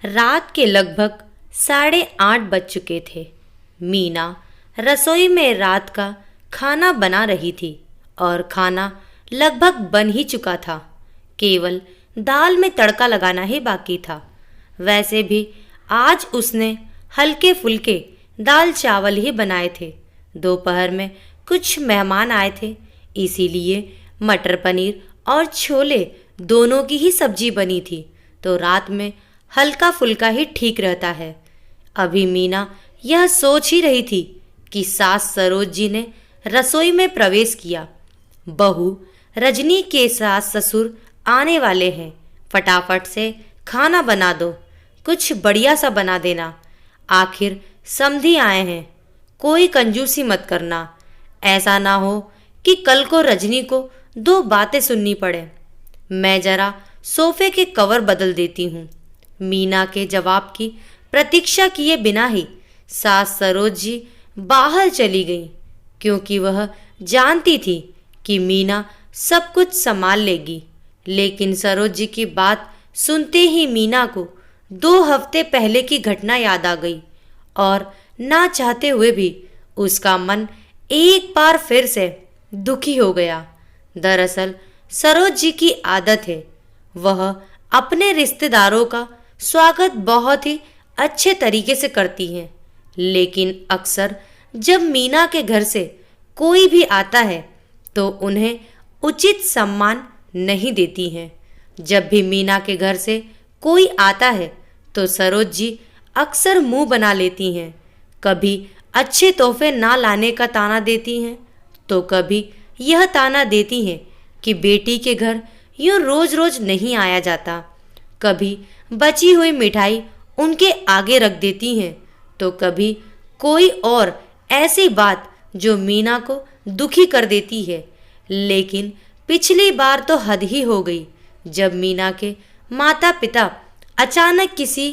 रात के लगभग 8:30 बज चुके थे। मीना रसोई में रात का खाना बना रही थी और खाना लगभग बन ही चुका था। केवल दाल में तड़का लगाना ही बाकी था। वैसे भी आज उसने हल्के फुल्के दाल चावल ही बनाए थे। दोपहर में कुछ मेहमान आए थे, इसीलिए मटर पनीर और छोले दोनों की ही सब्जी बनी थी। तो रात में हल्का फुल्का ही ठीक रहता है। अभी मीना यह सोच ही रही थी कि सास सरोज जी ने रसोई में प्रवेश किया। बहू रजनी के सास ससुर आने वाले हैं, फटाफट से खाना बना दो, कुछ बढ़िया सा बना देना, आखिर समधी आए हैं, कोई कंजूसी मत करना, ऐसा ना हो कि कल को रजनी को 2 बातें सुननी पड़े। मैं जरा सोफे के कवर बदल देती हूँ। मीना के जवाब की प्रतीक्षा किए बिना ही सास सरोज जी बाहर चली गईं, क्योंकि वह जानती थी कि मीना सब कुछ संभाल लेगी। लेकिन सरोज जी की बात सुनते ही मीना को 2 हफ्ते पहले की घटना याद आ गई और ना चाहते हुए भी उसका मन एक बार फिर से दुखी हो गया। दरअसल सरोज जी की आदत है, वह अपने रिश्तेदारों का स्वागत बहुत ही अच्छे तरीके से करती हैं। लेकिन अक्सर जब मीना के घर से कोई भी आता है तो उन्हें उचित सम्मान नहीं देती हैं। जब भी मीना के घर से कोई आता है तो सरोज जी अक्सर मुंह बना लेती हैं। कभी अच्छे तोहफे ना लाने का ताना देती हैं, तो कभी यह ताना देती हैं कि बेटी के घर यूँ रोज रोज नहीं आया जाता। कभी बची हुई मिठाई उनके आगे रख देती हैं, तो कभी कोई और ऐसी बात जो मीना को दुखी कर देती है। लेकिन पिछली बार तो हद ही हो गई, जब मीना के माता पिता अचानक किसी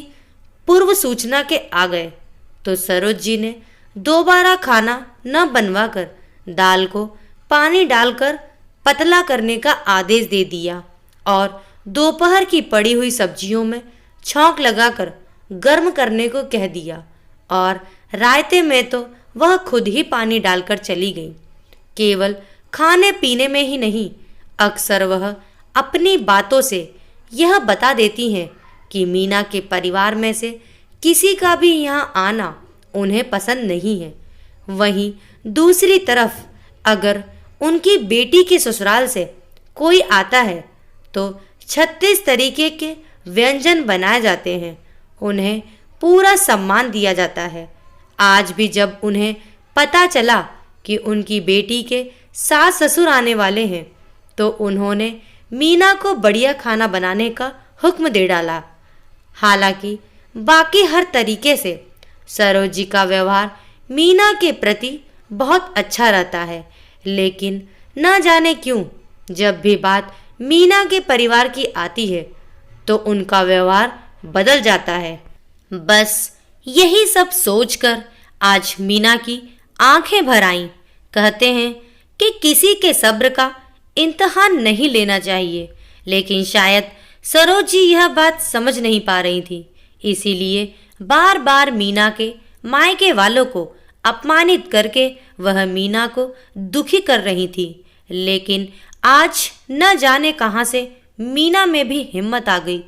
पूर्व सूचना के आ गए तो सरोज जी ने दोबारा खाना न बनवाकर दाल को पानी डालकर पतला करने का आदेश दे दिया और दोपहर की पड़ी हुई सब्जियों में छौंक लगाकर गर्म करने को कह दिया। और रायते में तो वह खुद ही पानी डालकर चली गई। केवल खाने पीने में ही नहीं, अक्सर वह अपनी बातों से यह बता देती हैं कि मीना के परिवार में से किसी का भी यहाँ आना उन्हें पसंद नहीं है। वहीं दूसरी तरफ अगर उनकी बेटी के ससुराल से कोई आता है तो 36 तरीके के व्यंजन बनाए जाते हैं, उन्हें पूरा सम्मान दिया जाता है। आज भी जब उन्हें पता चला कि उनकी बेटी के सास ससुर आने वाले हैं तो उन्होंने मीना को बढ़िया खाना बनाने का हुक्म दे डाला। हालांकि बाकी हर तरीके से सरोज जी का व्यवहार मीना के प्रति बहुत अच्छा रहता है, लेकिन न जाने क्यों जब भी बात मीना के परिवार की आती है तो उनका व्यवहार बदल जाता है। बस यही सब सोचकर आज मीना की आंखें भर आईं। कहते हैं कि किसी के सब्र का इम्तिहान नहीं लेना चाहिए, लेकिन शायद सरोज जी यह बात समझ नहीं पा रही थी। इसीलिए बार बार मीना के मायके वालों को अपमानित करके वह मीना को दुखी कर रही थी। लेकिन आज न जाने कहां से मीना में भी हिम्मत आ गई।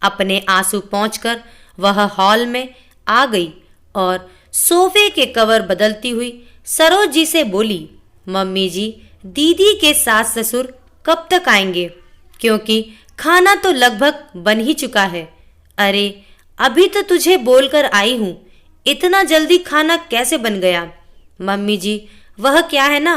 अपने आंसू पोंछकर वह हॉल में आ गई और सोफे के कवर बदलती हुई सरोज जी से बोली, मम्मी जी, दीदी के सास ससुर कब तक आएंगे? क्योंकि खाना तो लगभग बन ही चुका है। अरे अभी तो तुझे बोलकर आई हूँ, इतना जल्दी खाना कैसे बन गया? मम्मी जी, वह क्या है ना,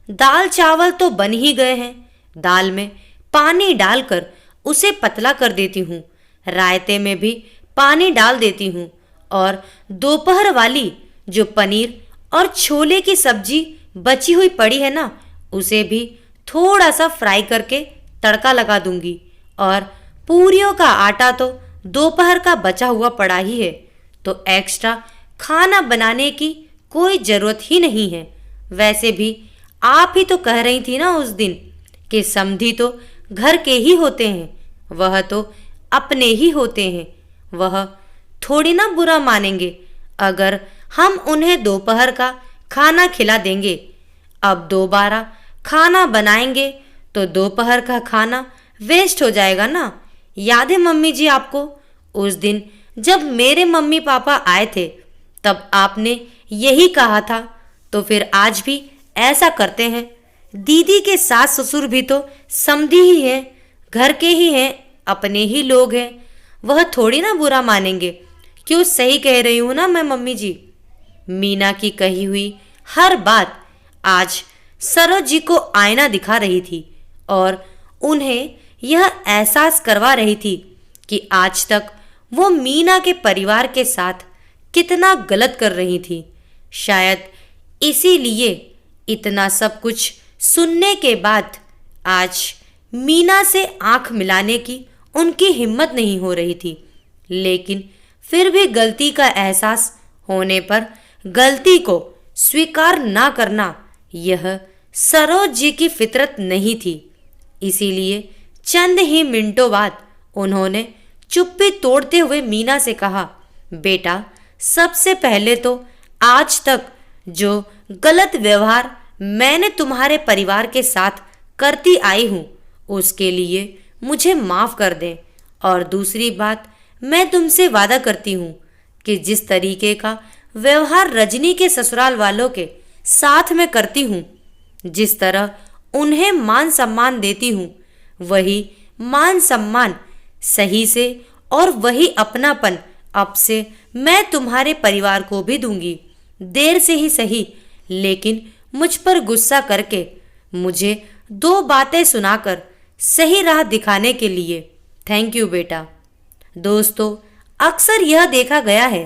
दाल चावल तो बन ही गए हैं। दाल में पानी डालकर उसे पतला कर देती हूँ, रायते में भी पानी डाल देती हूँ और दोपहर वाली जो पनीर और छोले की सब्जी बची हुई पड़ी है ना, उसे भी थोड़ा सा फ्राई करके तड़का लगा दूंगी। और पूरियों का आटा तो दोपहर का बचा हुआ पड़ा ही है, तो एक्स्ट्रा खाना बनाने की कोई ज़रूरत ही नहीं है। वैसे भी आप ही तो कह रही थी ना उस दिन कि समधी तो घर के ही होते हैं, वह तो अपने ही होते हैं। वह थोड़ी ना बुरा मानेंगे अगर हम उन्हें दोपहर का खाना खिला देंगे। अब दोबारा खाना बनाएंगे तो दोपहर का खाना वेस्ट हो जाएगा ना। याद है मम्मी जी आपको, उस दिन जब मेरे मम्मी पापा आए थे तब आपने यही कहा था, तो फिर आज भी ऐसा करते हैं। दीदी के सास ससुर भी तो समधी ही हैं, घर के ही हैं, अपने ही लोग हैं, वह थोड़ी ना बुरा मानेंगे। क्यों, सही कह रही हूं ना मैं मम्मी जी। मीना की कही हुई हर बात आज सरोज जी को आईना दिखा रही थी और उन्हें यह एहसास करवा रही थी कि आज तक वो मीना के परिवार के साथ कितना गलत कर रही थी। शायद इसीलिए इतना सब कुछ सुनने के बाद आज मीना से आंख मिलाने की उनकी हिम्मत नहीं हो रही थी। लेकिन फिर भी गलती का एहसास होने पर गलती को स्वीकार ना करना यह सरोज जी की फितरत नहीं थी। इसीलिए चंद ही मिनटों बाद उन्होंने चुप्पी तोड़ते हुए मीना से कहा, बेटा, सबसे पहले तो आज तक जो गलत व्यवहार मैंने तुम्हारे परिवार के साथ करती आई हूँ उसके लिए मुझे माफ़ कर दें। और दूसरी बात, मैं तुमसे वादा करती हूँ कि जिस तरीके का व्यवहार रजनी के ससुराल वालों के साथ में करती हूँ, जिस तरह उन्हें मान सम्मान देती हूँ, वही मान सम्मान सही से और वही अपनापन अब से मैं तुम्हारे परिवार को भी दूंगी। देर से ही सही, लेकिन मुझ पर गुस्सा करके मुझे 2 बातें सुनाकर सही राह दिखाने के लिए थैंक यू बेटा। दोस्तों, अक्सर यह देखा गया है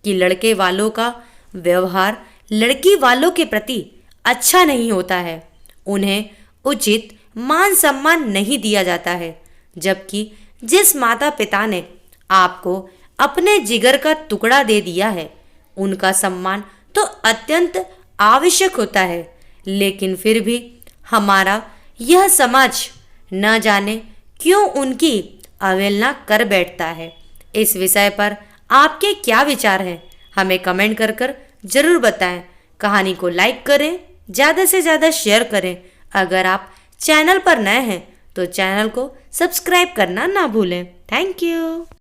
कि लड़के वालों का व्यवहार लड़की वालों के प्रति अच्छा नहीं होता है। उन्हें उचित मान सम्मान नहीं दिया जाता है, जबकि जिस माता पिता ने आपको अपने जिगर का टुकड़ा दे दिया है उनका सम्मान तो अत्यंत आवश्यक होता है। लेकिन फिर भी हमारा यह समाज न जाने क्यों उनकी अवहेलना कर बैठता है। इस विषय पर आपके क्या विचार हैं, हमें कमेंट कर जरूर बताएं। कहानी को लाइक करें, ज़्यादा से ज़्यादा शेयर करें। अगर आप चैनल पर नए हैं तो चैनल को सब्सक्राइब करना ना भूलें। Thank you.